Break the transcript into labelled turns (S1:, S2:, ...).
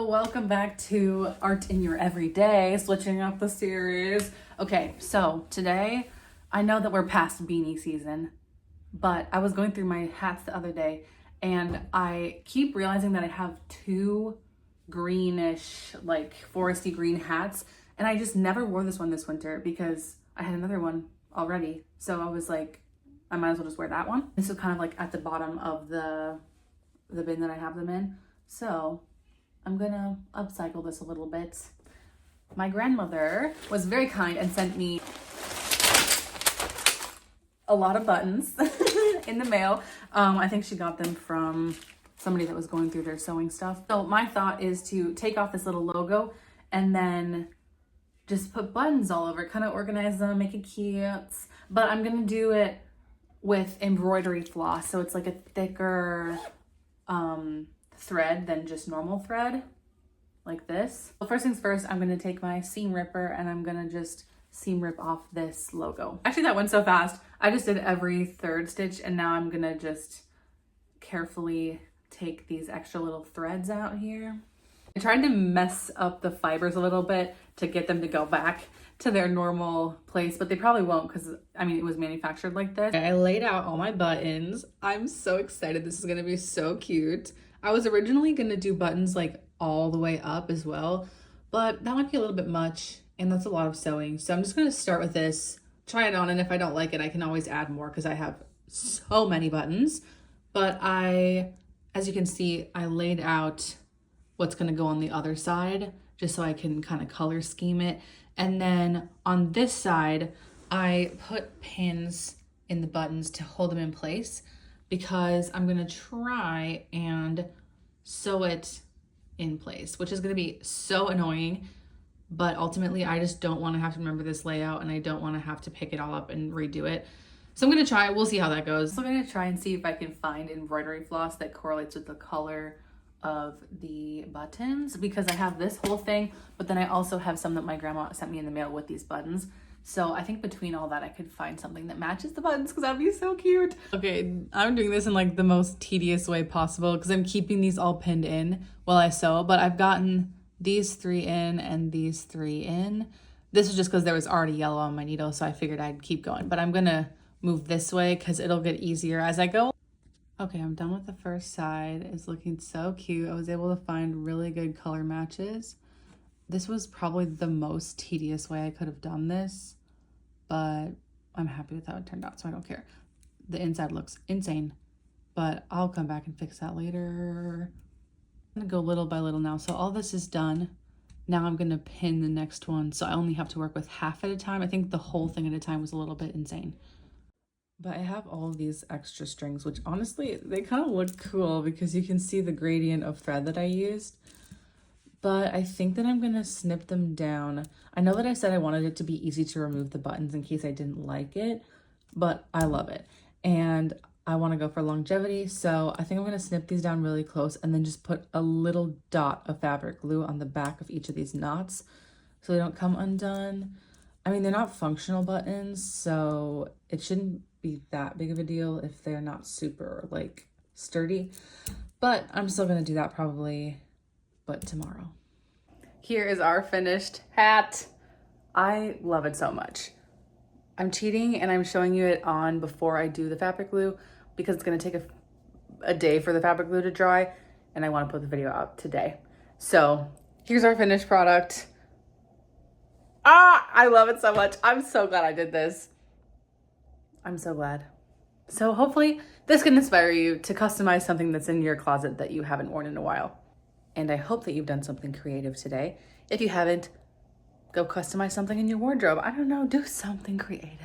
S1: welcome back to Art in Your Everyday, switching up the series. Okay, so today, I know that we're past beanie season, but I was going through my hats the other day and I keep realizing that I have two greenish, like foresty green hats, and I just never wore this one this winter because I had another one already. So I was like, I might as well just wear that one. This is kind of like at the bottom of the bin that I have them in. So I'm gonna upcycle this a little bit. My grandmother was very kind and sent me a lot of buttons in the mail. I think she got them from somebody that was going through their sewing stuff. So my thought is to take off this little logo and then just put buttons all over, kind of organize them, make it cute. But I'm gonna do it with embroidery floss. So it's like a thicker thread than just normal thread, like this. Well, first things first, I'm gonna take my seam ripper and I'm gonna just seam rip off this logo. Actually, that went so fast. I just did every third stitch and now I'm gonna just carefully take these extra little threads out here. I tried to mess up the fibers a little bit to get them to go back to their normal place, but they probably won't because, I mean, it was manufactured like this. I laid out all my buttons. I'm so excited. This is gonna be so cute. I was originally gonna do buttons like all the way up as well, but that might be a little bit much and that's a lot of sewing. So I'm just gonna start with this, try it on, and if I don't like it, I can always add more because I have so many buttons. But as you can see, I laid out what's gonna go on the other side just so I can kind of color scheme it. And then on this side, I put pins in the buttons to hold them in place because I'm gonna try and sew it in place, which is gonna be so annoying. But ultimately, I just don't wanna have to remember this layout and I don't wanna have to pick it all up and redo it. So I'm gonna try, we'll see how that goes. So I'm gonna try and see if I can find embroidery floss that correlates with the color of the buttons, because I have this whole thing, but then I also have some that my grandma sent me in the mail with these buttons. So I think between all that, I could find something that matches the buttons because that'd be so cute. Okay, I'm doing this in like the most tedious way possible because I'm keeping these all pinned in while I sew, but I've gotten these three in and these three in. This is just because there was already yellow on my needle, so I figured I'd keep going, but I'm gonna move this way because it'll get easier as I go. Okay, I'm done with the first side. It's looking so cute. I was able to find really good color matches. This was probably the most tedious way I could have done this, but I'm happy with how it turned out, so I don't care. The inside looks insane, but I'll come back and fix that later. I'm gonna go little by little now. So all this is done. Now I'm gonna pin the next one, so I only have to work with half at a time. I think the whole thing at a time was a little bit insane. But I have all of these extra strings, which honestly, they kind of look cool because you can see the gradient of thread that I used. But I think that I'm gonna snip them down. I know that I said I wanted it to be easy to remove the buttons in case I didn't like it, but I love it. And I wanna go for longevity, so I think I'm gonna snip these down really close and then just put a little dot of fabric glue on the back of each of these knots so they don't come undone. I mean, they're not functional buttons, so it shouldn't be that big of a deal if they're not super like sturdy, but I'm still gonna do that probably, but tomorrow. Here is our finished hat. I love it so much. I'm cheating and I'm showing you it on before I do the fabric glue because it's gonna take a day for the fabric glue to dry and I wanna put the video out today. So here's our finished product. I love it so much. I'm so glad I did this. I'm so glad. So hopefully this can inspire you to customize something that's in your closet that you haven't worn in a while. And I hope that you've done something creative today. If you haven't, go customize something in your wardrobe. I don't know, do something creative.